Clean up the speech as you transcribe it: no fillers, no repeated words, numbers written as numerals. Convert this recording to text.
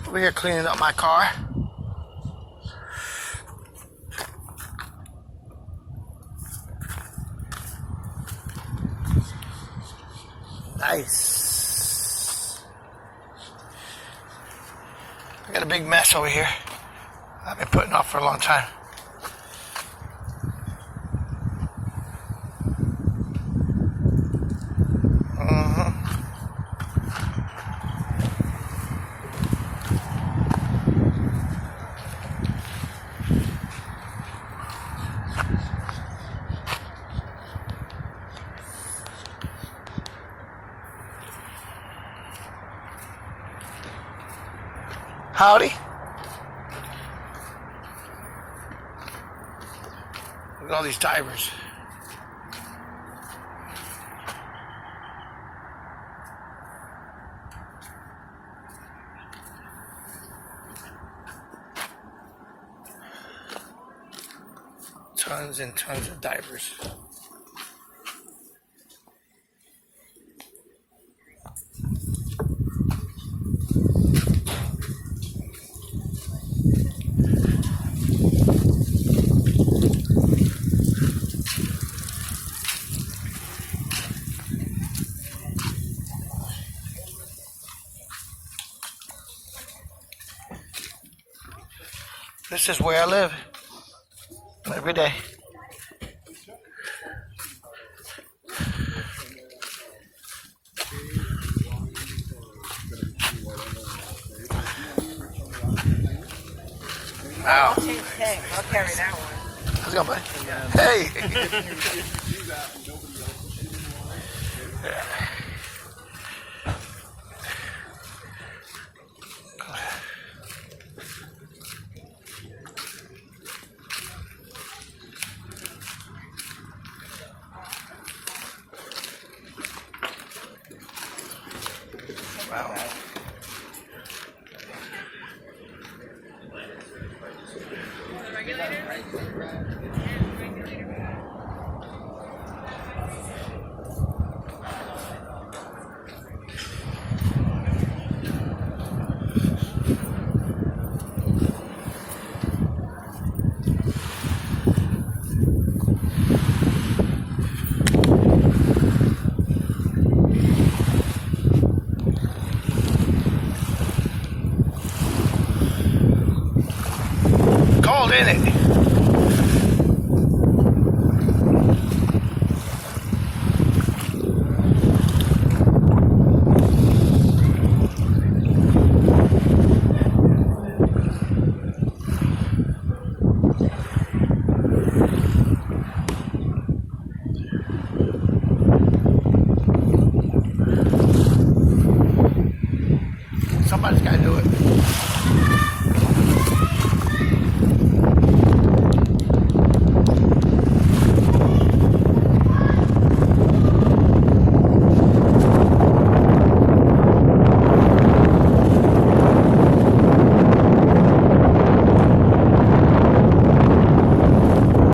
Over here cleaning up my car. Nice. I got a big mess over here I've been putting off for a long time. Howdy. Look at all these divers. Tons and tons of divers. This is where I live every day. Wow. I'll carry that one. How's it going, buddy? Hey. Wow. Cold, ain't it?